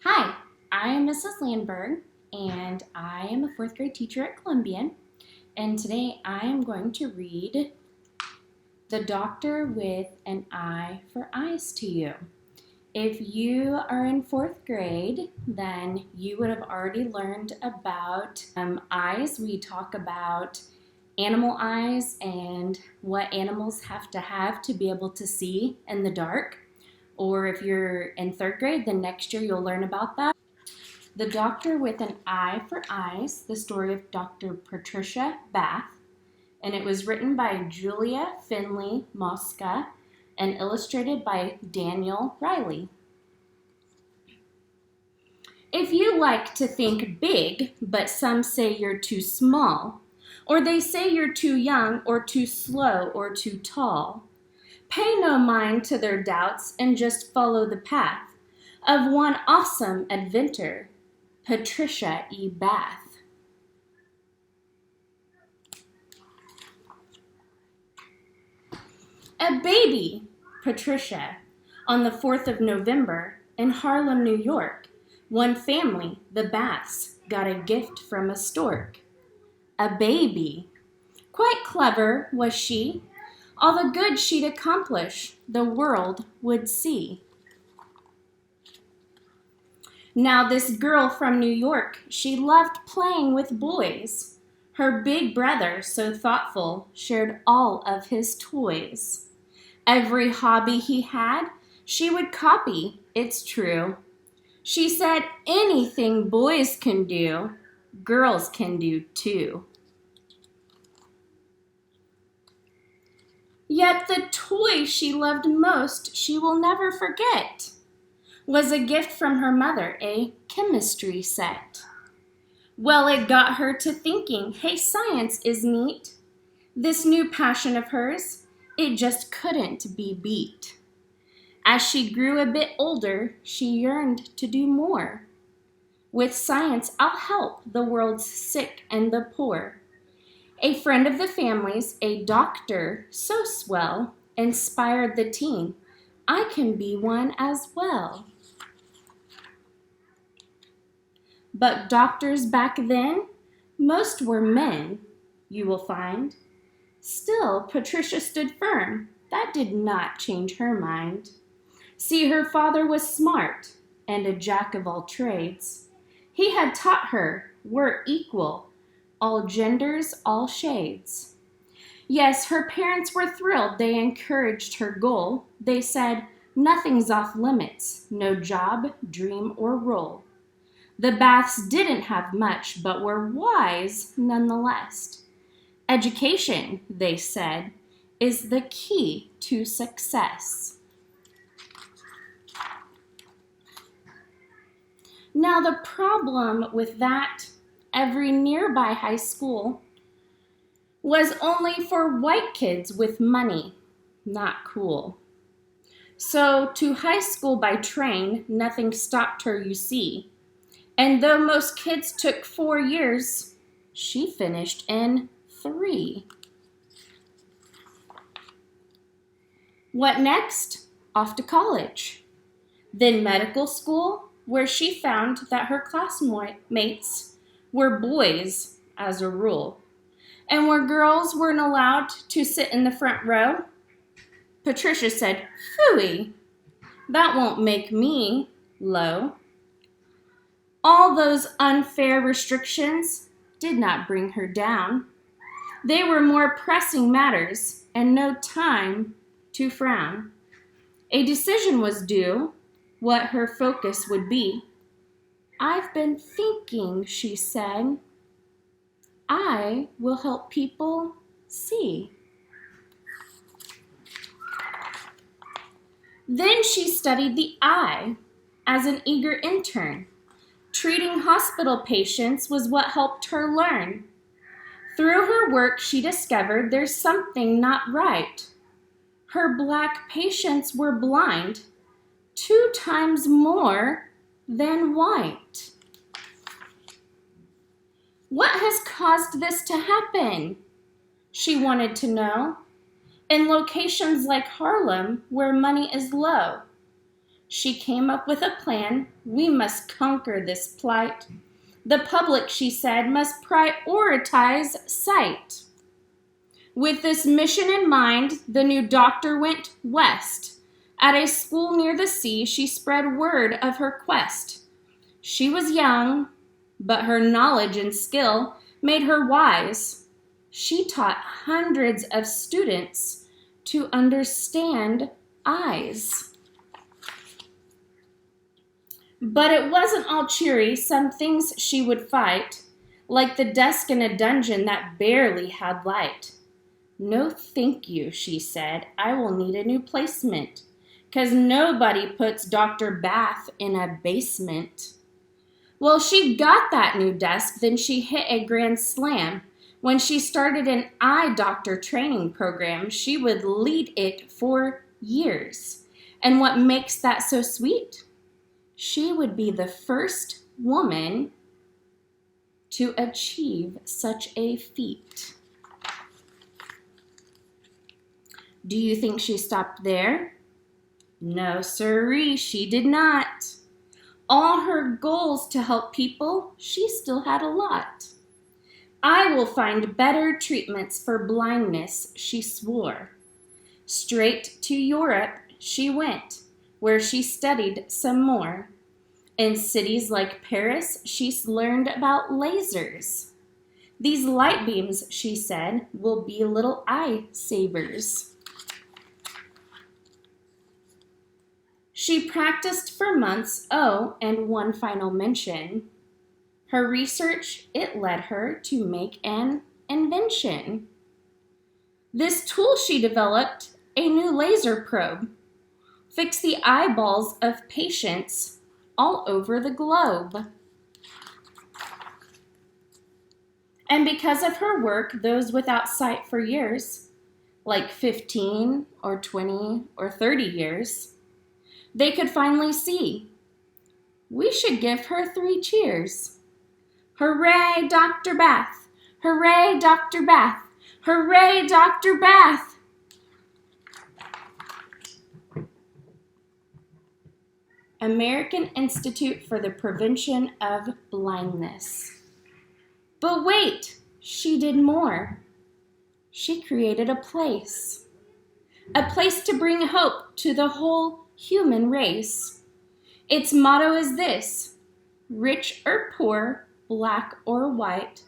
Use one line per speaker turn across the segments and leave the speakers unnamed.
Hi, I am Mrs. Landburg, and I am a fourth grade teacher at Columbian. And today I am going to read The Doctor with an Eye for Eyes to you. If you are in fourth grade, then you would have already learned about eyes. We talk about animal eyes and what animals have to be able to see in the dark. Or if you're in third grade, then next year you'll learn about that. The Doctor with an Eye for Eyes, the story of Dr. Patricia Bath, and it was written by Julia Finley Mosca and illustrated by Daniel Riley. If you like to think big, but some say you're too small, or they say you're too young or too slow or too tall, pay no mind to their doubts and just follow the path of one awesome inventor, Patricia E. Bath. A baby, Patricia, on the 4th of November in Harlem, New York, one family, the Baths, got a gift from a stork. A baby. Quite clever was she. All the good she'd accomplish, the world would see. Now this girl from New York, she loved playing with boys. Her big brother, so thoughtful, shared all of his toys. Every hobby he had, she would copy, it's true. She said anything boys can do, girls can do too. Yet the toy she loved most, she will never forget, was a gift from her mother, a chemistry set. Well, it got her to thinking, hey, science is neat. This new passion of hers, it just couldn't be beat. As she grew a bit older, she yearned to do more. With science, I'll help the world's sick and the poor. A friend of the family's, a doctor so swell, inspired the teen. I can be one as well. But doctors back then, most were men, you will find. Still, Patricia stood firm. That did not change her mind. See, her father was smart and a jack of all trades. He had taught her we're equal, all genders, all shades. Yes, her parents were thrilled. They encouraged her goal. They said, nothing's off limits, no job, dream, or role. The Baths didn't have much, but were wise nonetheless. Education, they said, is the key to success. Now the problem with that, every nearby high school was only for white kids with money, not cool. So to high school by train, nothing stopped her, you see. And though most kids took 4 years, she finished in 3. What next? Off to college. Then medical school, where she found that her classmates were boys as a rule. And where girls weren't allowed to sit in the front row, Patricia said, phooey, that won't make me low. All those unfair restrictions did not bring her down. They were more pressing matters and no time to frown. A decision was due, what her focus would be. I've been thinking, she said, I will help people see. Then she studied the eye as an eager intern. Treating hospital patients was what helped her learn. Through her work, she discovered there's something not right. Her black patients were blind 2 times more than white. What has caused this to happen? She wanted to know. In locations like Harlem, where money is low, She came up with a plan. We must conquer this plight. The public, she said, must prioritize sight. With this mission in mind, the new doctor went west. At a school near the sea, she spread word of her quest. She was young, but her knowledge and skill made her wise. She taught hundreds of students to understand eyes. But it wasn't all cheery. Some things she would fight, like the desk in a dungeon that barely had light. No, thank you, she said. I will need a new placement, 'cause nobody puts Dr. Bath in a basement. Well, she got that new desk, then she hit a grand slam. When she started an eye doctor training program, she would lead it for years. And what makes that so sweet? She would be the first woman to achieve such a feat. Do you think she stopped there? No, sirree, she did not. All her goals to help people, she still had a lot. I will find better treatments for blindness, she swore. Straight to Europe she went, where she studied some more. In cities like Paris, she learned about lasers. These light beams, she said, will be little eye savers. She practiced for months, oh, and one final mention. Her research, it led her to make an invention. This tool she developed, a new laser probe, fixed the eyeballs of patients all over the globe. And because of her work, those without sight for years, like 15 or 20 or 30 years, they could finally see. We should give her 3 cheers. Hooray, Dr. Bath! Hooray, Dr. Bath! Hooray, Dr. Bath! American Institute for the Prevention of Blindness. But wait, she did more. She created a place to bring hope to the whole human race. Its motto is this: rich or poor, black or white,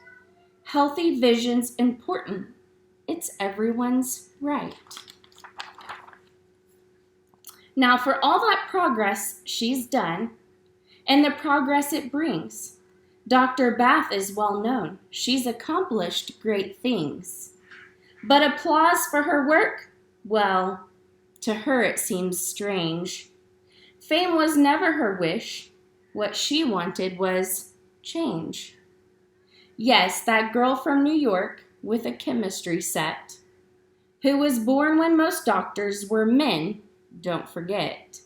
healthy vision's important. It's everyone's right. Now, for all that progress she's done and the progress it brings, Dr. Bath is well known. She's accomplished great things. But applause for her work? Well, to her it seems strange. Fame was never her wish. What she wanted was change. Yes, that girl from New York with a chemistry set, who was born when most doctors were men, don't forget,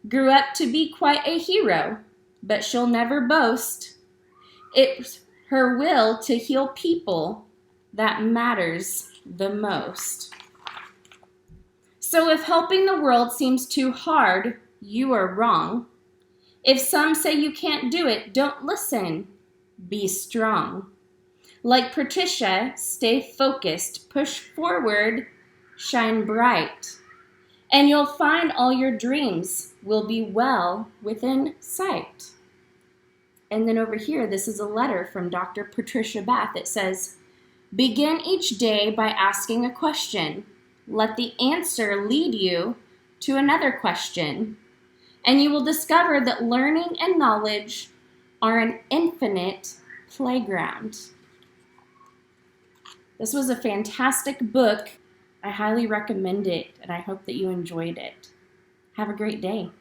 grew up to be quite a hero, but she'll never boast. It's her will to heal people that matters the most. So if helping the world seems too hard, you are wrong. If some say you can't do it, don't listen. Be strong. Like Patricia, stay focused, push forward, shine bright. And you'll find all your dreams will be well within sight. And then over here, this is a letter from Dr. Patricia Bath. It says, begin each day by asking a question. Let the answer lead you to another question. And you will discover that learning and knowledge are an infinite playground. This was a fantastic book. I highly recommend it, and I hope that you enjoyed it. Have a great day.